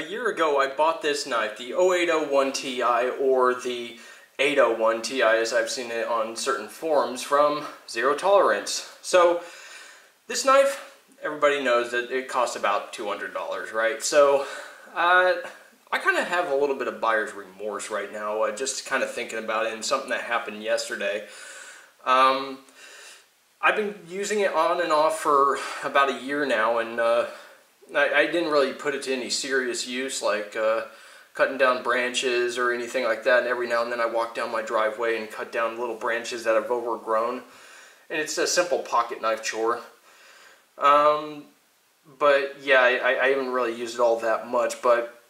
A year ago I bought this knife, the 0801 Ti or the 801 Ti as I've seen it on certain forums from Zero Tolerance. So this knife, everybody knows that it costs about $200, right? So I kind of have a little bit of buyer's remorse right now, just kind of thinking about it and something that happened yesterday. I've been using it on and off for about a year now, and I didn't really put it to any serious use, like cutting down branches or anything like that. And every now and then I walk down my driveway and cut down little branches that I've overgrown. And it's a simple pocket knife chore. But yeah, I haven't really used it all that much. But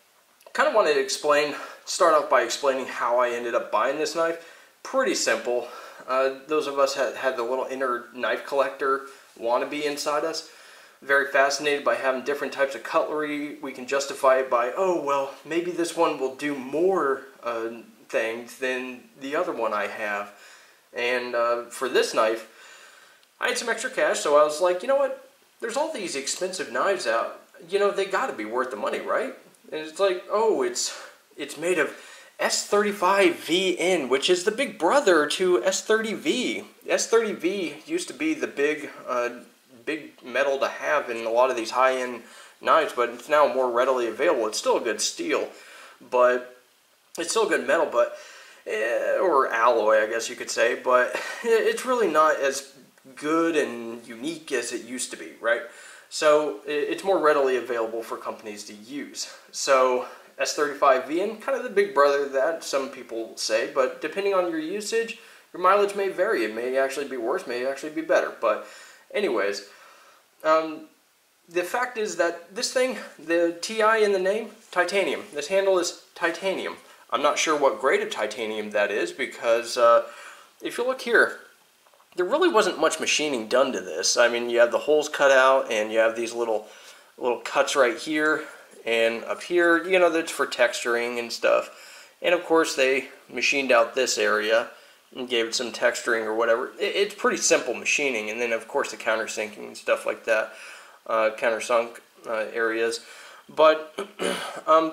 kind of wanted to start off by explaining how I ended up buying this knife. Pretty simple. Those of us had the little inner knife collector wannabe inside us. Very fascinated by having different types of cutlery. We can justify it by, oh, well, maybe this one will do more things than the other one I have. And for this knife, I had some extra cash, so I was like, you know what? There's all these expensive knives out. You know, they got to be worth the money, right? And it's like, oh, it's made of S35VN, which is the big brother to S30V. S30V used to be the big metal to have in a lot of these high-end knives, but it's now more readily available. It's still a good steel, but it's still good metal, but or alloy, I guess you could say, but it's really not as good and unique as it used to be, right? So it's more readily available for companies to use. So S35VN, kind of the big brother of that, some people say, but depending on your usage, your mileage may vary. It may actually be worse, may actually be better, but anyways, the fact is that this thing, the TI in the name, titanium. This handle is titanium. I'm not sure what grade of titanium that is because if you look here, there really wasn't much machining done to this. I mean, you have the holes cut out and you have these little cuts right here and up here, you know, that's for texturing and stuff. And of course they machined out this area and gave it some texturing or whatever. It's pretty simple machining, and then of course the countersinking and stuff like that, countersunk areas. But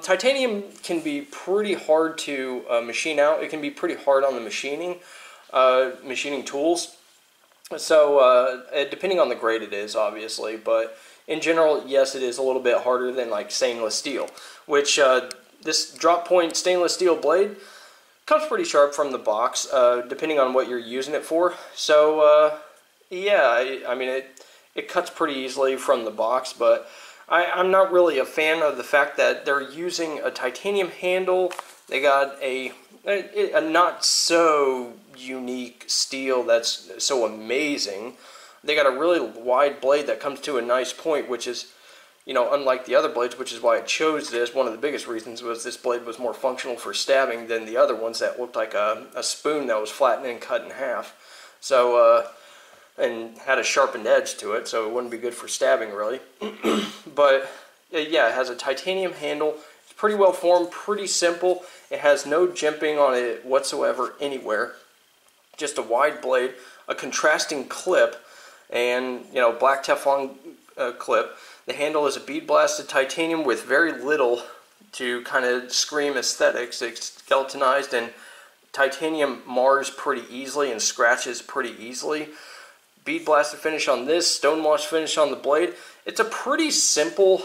titanium can be pretty hard to machine out. It can be pretty hard on the machining tools. So depending on the grade it is, obviously, but in general, yes, it is a little bit harder than like stainless steel, which this drop point stainless steel blade comes pretty sharp from the box, depending on what you're using it for. So, yeah, I mean, it cuts pretty easily from the box, but I'm not really a fan of the fact that they're using a titanium handle. They got a not so unique steel that's so amazing. They got a really wide blade that comes to a nice point, which is, you know, unlike the other blades, which is why I chose this. One of the biggest reasons was this blade was more functional for stabbing than the other ones that looked like a spoon that was flattened and cut in half. So, and had a sharpened edge to it, so it wouldn't be good for stabbing, really. But, yeah, it has a titanium handle. It's pretty well formed, pretty simple. It has no jimping on it whatsoever anywhere. Just a wide blade, a contrasting clip, and, you know, black Teflon clip. The handle is a bead blasted titanium with very little to kind of scream aesthetics. It's skeletonized, and titanium mars pretty easily and scratches pretty easily. Bead blasted finish on this, stonewash finish on the blade. It's a pretty simple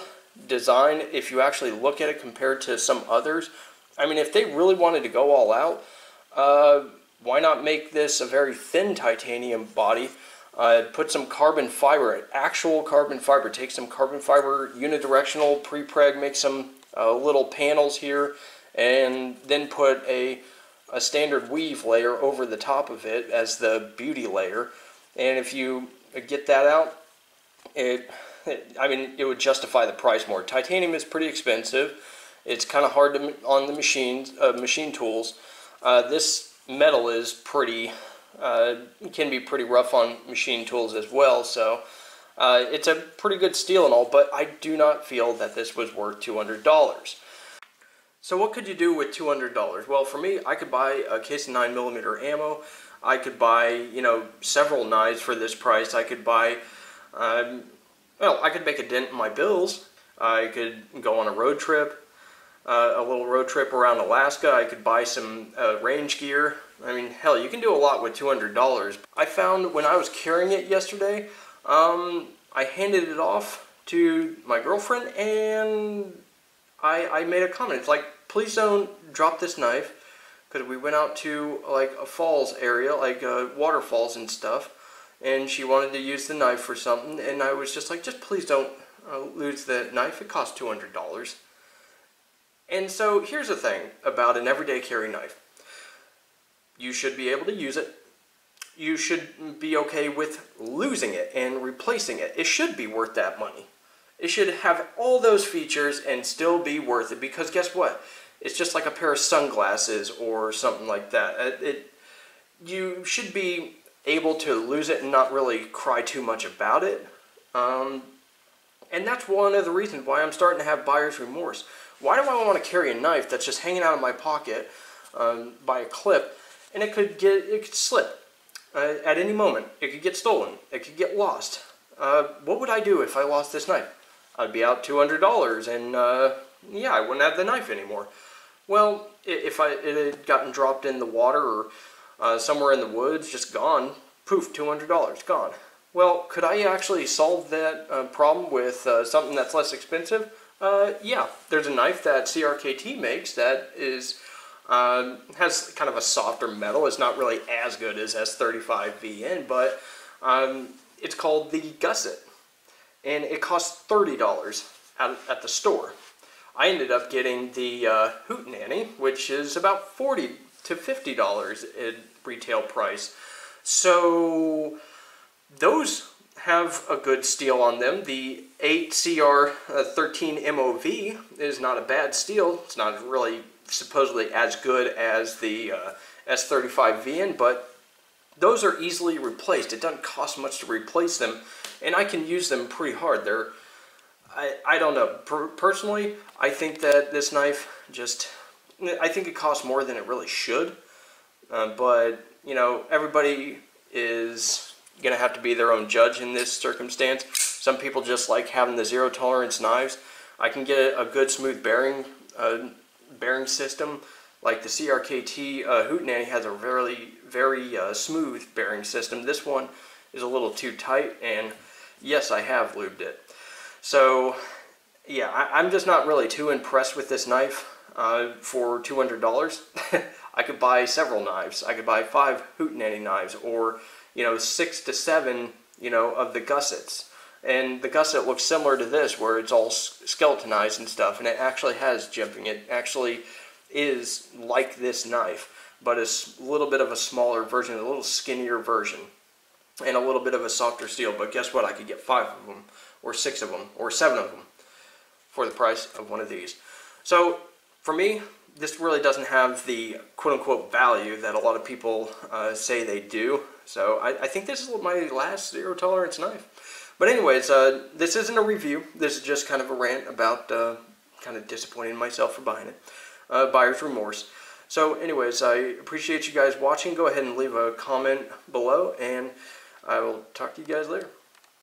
design if you actually look at it compared to some others. I mean, if they really wanted to go all out, why not make this a very thin titanium body? Put some carbon fiber, actual carbon fiber. Take some carbon fiber, unidirectional, pre-preg, make some little panels here, and then put a standard weave layer over the top of it as the beauty layer. And if you get that out, I mean, it would justify the price more. Titanium is pretty expensive. It's kind of hard to, on the machine tools. This metal is pretty. Can be pretty rough on machine tools as well, so it's a pretty good steel and all, but I do not feel that this was worth $200. So what could you do with $200? Well, for me, I could buy a case of 9mm ammo. I could buy, you know, several knives for this price. I could buy, well, I could make a dent in my bills. I could go on a road trip. a little road trip around Alaska. I could buy some range gear. I mean, hell, you can do a lot with $200. I found when I was carrying it yesterday, I handed it off to my girlfriend, and I made a comment. It's like, please don't drop this knife, because we went out to like a falls area, like waterfalls and stuff, and she wanted to use the knife for something, and I was just like, just please don't lose the knife. It costs $200. And so here's the thing about an everyday carry knife. You should be able to use it. You should be okay with losing it and replacing it. It should be worth that money. It should have all those features and still be worth it, because guess what? It's just like a pair of sunglasses or something like that. You should be able to lose it and not really cry too much about it. And that's one of the reasons why I'm starting to have buyer's remorse. Why do I want to carry a knife that's just hanging out of my pocket by a clip, and it could slip at any moment? It could get stolen. It could get lost. What would I do if I lost this knife? I'd be out $200, and yeah, I wouldn't have the knife anymore. Well, if it had gotten dropped in the water or somewhere in the woods, just gone, poof, $200, gone. Well, could I actually solve that problem with something that's less expensive? Yeah, there's a knife that CRKT makes that has kind of a softer metal. It's not really as good as S35VN, but it's called the Gusset, and it costs $30 at the store. I ended up getting the Hootenanny, which is about $40 to $50 in retail price. So those have a good steel on them. The 8CR13 MOV is not a bad steel. It's not really supposedly as good as the S35VN, but those are easily replaced. It doesn't cost much to replace them, and I can use them pretty hard. I don't know. Personally, I think that this knife I think it costs more than it really should. But, you know, everybody is going to have to be their own judge in this circumstance. Some people just like having the zero tolerance knives. I can get a good smooth bearing system. Like the CRKT Hootenanny has a very smooth bearing system. This one is a little too tight, and yes, I have lubed it. So, yeah, I'm just not really too impressed with this knife for $200. I could buy several knives. I could buy 5 Hootenanny knives, or, you know, 6 to 7, you know, of the Gussets. And the Gusset looks similar to this, where it's all skeletonized and stuff, and it actually has jimping. It actually is like this knife, but it's a little bit of a smaller version, a little skinnier version, and a little bit of a softer steel. But guess what? I could get 5 of them, or 6 of them, or 7 of them for the price of one of these. So for me, this really doesn't have the quote-unquote value that a lot of people say they do. So I think this is my last zero tolerance knife. But anyways, this isn't a review. This is just kind of a rant about kind of disappointing myself for buying it. Buyer's remorse. So anyways, I appreciate you guys watching. Go ahead and leave a comment below, and I will talk to you guys later.